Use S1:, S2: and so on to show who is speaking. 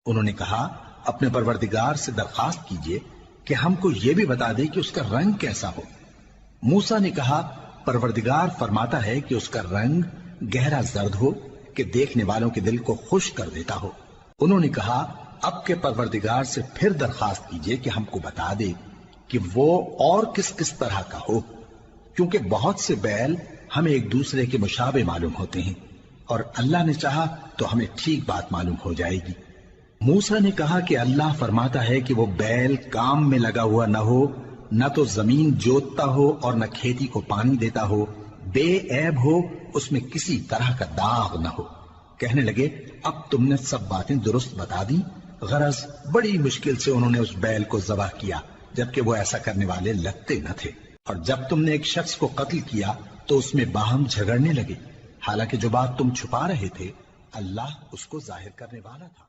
S1: انہوں نے کہا اپنے پروردگار سے درخواست کیجئے کہ ہم کو یہ بھی بتا دے کہ اس کا رنگ کیسا ہو۔ موسیٰ نے کہا پروردگار فرماتا ہے کہ اس کا رنگ گہرا زرد ہو کہ دیکھنے والوں کے دل کو خوش کر دیتا ہو۔ انہوں نے کہا اب کے پروردگار سے پھر درخواست کیجئے کہ ہم کو بتا دے کہ وہ اور کس کس طرح کا ہو، کیونکہ بہت سے بیل ہمیں ایک دوسرے کے مشابہ معلوم ہوتے ہیں، اور اللہ نے چاہا تو ہمیں ٹھیک بات معلوم ہو جائے گی۔ موسیٰ نے کہا کہ اللہ فرماتا ہے کہ وہ بیل کام میں لگا ہوا نہ ہو، نہ تو زمین جوتتا ہو اور نہ کھیتی کو پانی دیتا ہو، بے عیب ہو، اس میں کسی طرح کا داغ نہ ہو۔ کہنے لگے اب تم نے سب باتیں درست بتا دی، غرض بڑی مشکل سے انہوں نے اس بیل کو ذبح کیا، جبکہ وہ ایسا کرنے والے لگتے نہ تھے۔ اور جب تم نے ایک شخص کو قتل کیا تو اس میں باہم جھگڑنے لگے، حالانکہ جو بات تم چھپا رہے تھے اللہ اس کو ظاہر کرنے والا تھا۔